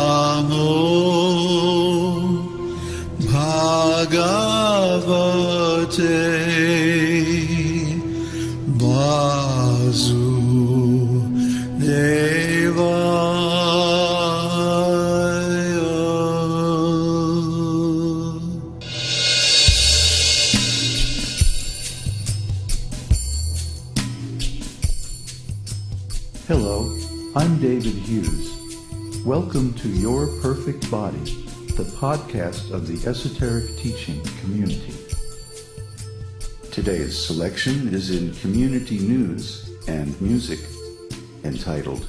Namo Bhagavate Hello, I'm David Hughes. Welcome to Your Perfect Body, the podcast of the Esoteric Teaching community. Today's selection is in Community News and Music, entitled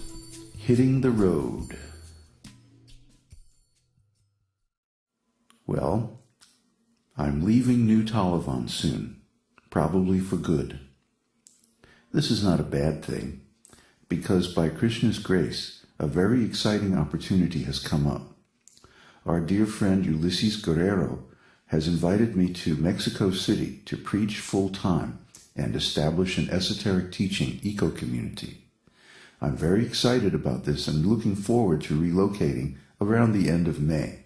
Hitting the Road. Well, I'm leaving New Talavan soon, probably for good. This is not a bad thing, because by Kṛṣṇas' grace, a very exciting opportunity has come up. Our dear friend Ulises Guerrero has invited me to Mexico City to preach full-time and establish an esoteric teaching eco-community. I'm very excited about this and looking forward to relocating around the end of May.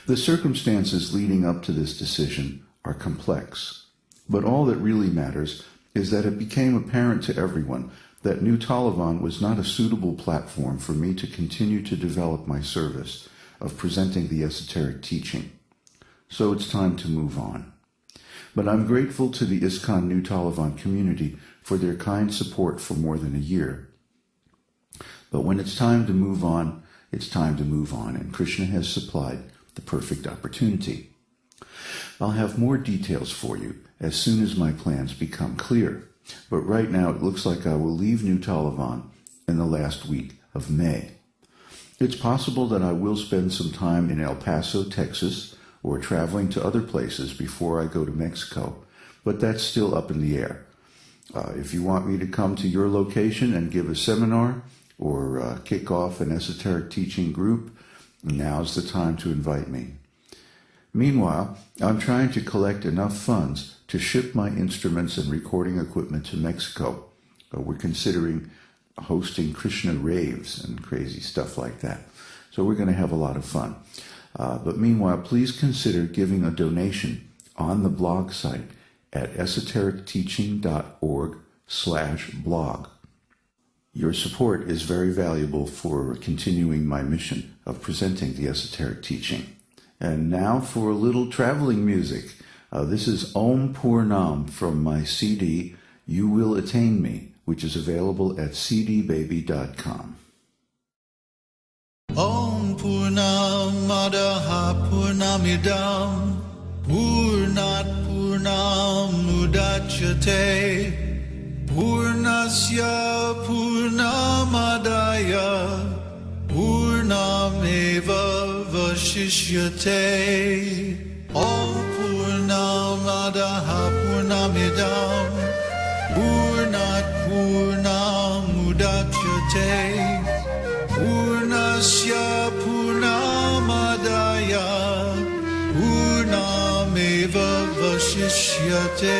The circumstances leading up to this decision are complex, but all that really matters is that it became apparent to everyone that New Talavan was not a suitable platform for me to continue to develop my service of presenting the esoteric teaching. So it's time to move on. But I'm grateful to the ISKCON New Talavan community for their kind support for more than a year. But when it's time to move on, it's time to move on, and Kṛṣṇa has supplied the perfect opportunity. I'll have more details for you as soon as my plans become clear. But right now it looks like I will leave New Talavan in the last week of May. It's possible that I will spend some time in El Paso, Texas, or traveling to other places before I go to Mexico, but that's still up in the air. If you want me to come to your location and give a seminar or kick off an esoteric teaching group, now's the time to invite me. Meanwhile, I'm trying to collect enough funds to ship my instruments and recording equipment to Mexico. We're considering hosting Kṛṣṇa raves and crazy stuff like that. So we're going to have a lot of fun. But meanwhile, please consider giving a donation on the blog site at esotericteaching.org/blog. Your support is very valuable for continuing my mission of presenting the esoteric teaching. And now for a little traveling music. This is Om Purnam from my CD, You Will Attain Me, which is available at cdbaby.com. Om Purnamadaha Purnamidam Purnat Purnamudachyate Purnasya Purnamadaya Purnameva Vashishyate. Om Purnamadaha Purnamidam Purnat Purnamudachyate Purnasya Purnamadaya Purnameva Vashishyate.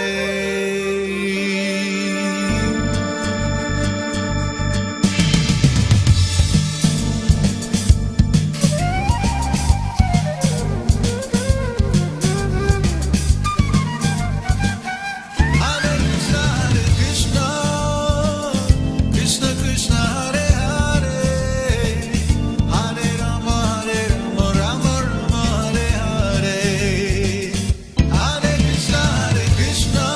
Hare Krishna,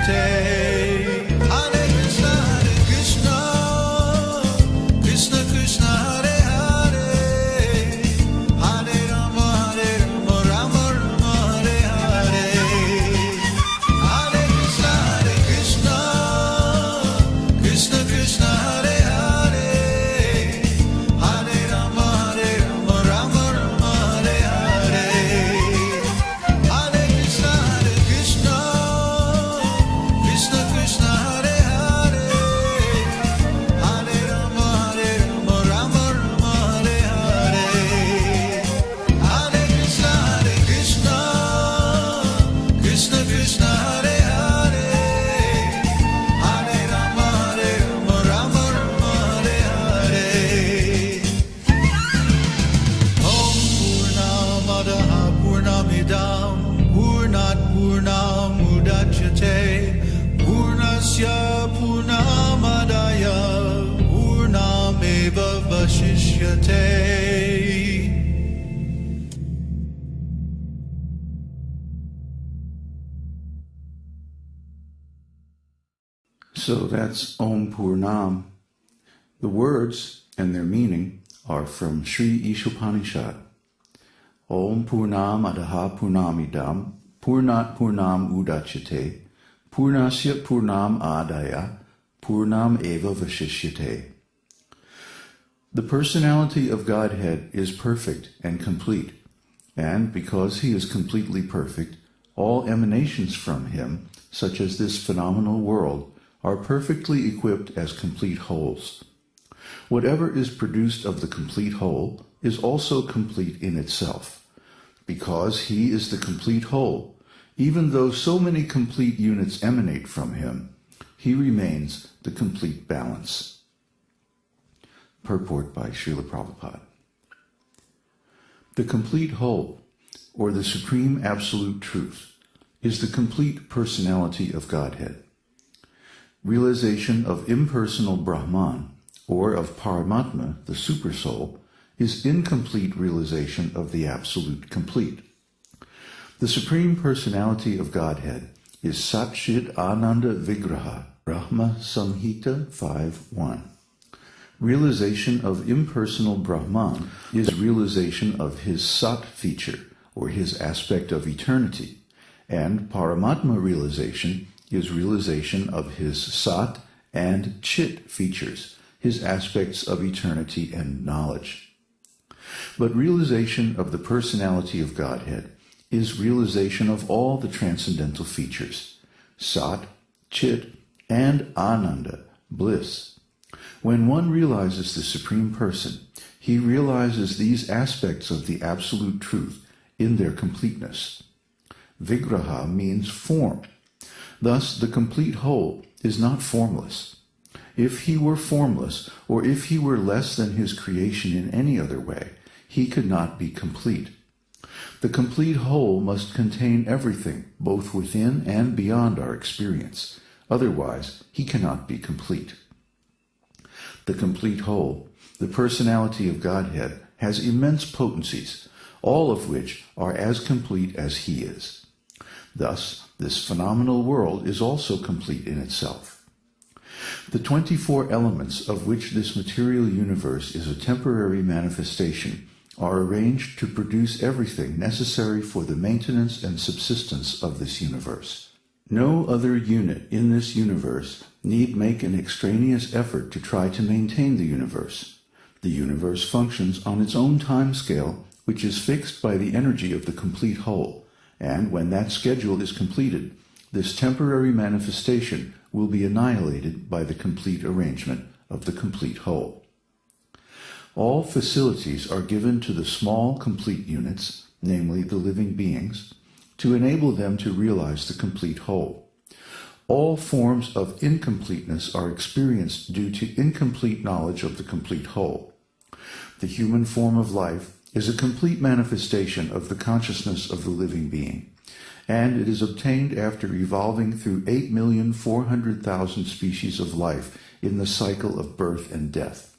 Hare Krishna, Krishna Krishna, Hare Hare, Hare Rama, Rama Rama, Hare Hare. Hare Krishna, Krishna Krishna, Hare Hare, Hare Rama, Rama Rama, Hare Hare. Hare Krishna, Krishna Krishna, Hare Hare, Hare Rama, Rama Rama, Hare Hare. Hare Krishna, Krishna Krishna, Hare Hare, Hare Rama, Rama Rama, Hare Hare. Om Purnamadaha Purnamidam Purnat Purnamudachyate Purnasya Purnamadaya Purnameva Vashishyate. So that's Om Purnam. The words and their meaning are from Sri Ishopanishad. Om Purnam Adaha Purnamidam Purnat Purnam Udachyate Purnasya Purnam Adaya Purnam Eva Vashishyate. The personality of Godhead is perfect and complete, and because he is completely perfect, all emanations from him, such as this phenomenal world, are perfectly equipped as complete wholes. Whatever is produced of the complete whole is also complete in itself. Because he is the complete whole, even though so many complete units emanate from him, he remains the complete balance. Purport by Srila Prabhupada. The complete whole, or the supreme absolute truth, is the complete personality of Godhead. Realization of impersonal Brahman, or of Paramatma, the Supersoul, is incomplete realization of the Absolute Complete. The Supreme Personality of Godhead is Sat Chit Ananda Vigraha, Brahma Samhita 5.1. Realization of impersonal Brahman is realization of his Sat feature, or his aspect of eternity, and Paramatma realization is realization of his Sat and Chit features, his aspects of eternity and knowledge. But realization of the personality of Godhead is realization of all the transcendental features, Sat, Chit, and Ananda, bliss. When one realizes the Supreme Person, he realizes these aspects of the Absolute Truth in their completeness. Vigraha means form. Thus, the complete whole is not formless. If he were formless, or if he were less than his creation in any other way, he could not be complete. The complete whole must contain everything, both within and beyond our experience. Otherwise, he cannot be complete. The complete whole, the personality of Godhead, has immense potencies, all of which are as complete as he is. Thus, this phenomenal world is also complete in itself. The 24 elements of which this material universe is a temporary manifestation are arranged to produce everything necessary for the maintenance and subsistence of this universe. No other unit in this universe need make an extraneous effort to try to maintain the universe. The universe functions on its own time scale, which is fixed by the energy of the complete whole, and when that schedule is completed, this temporary manifestation will be annihilated by the complete arrangement of the complete whole. All facilities are given to the small complete units, namely the living beings, to enable them to realize the complete whole. All forms of incompleteness are experienced due to incomplete knowledge of the complete whole. The human form of life is a complete manifestation of the consciousness of the living being, and it is obtained after evolving through 8,400,000 species of life in the cycle of birth and death.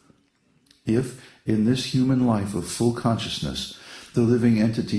If, in this human life of full consciousness, the living entity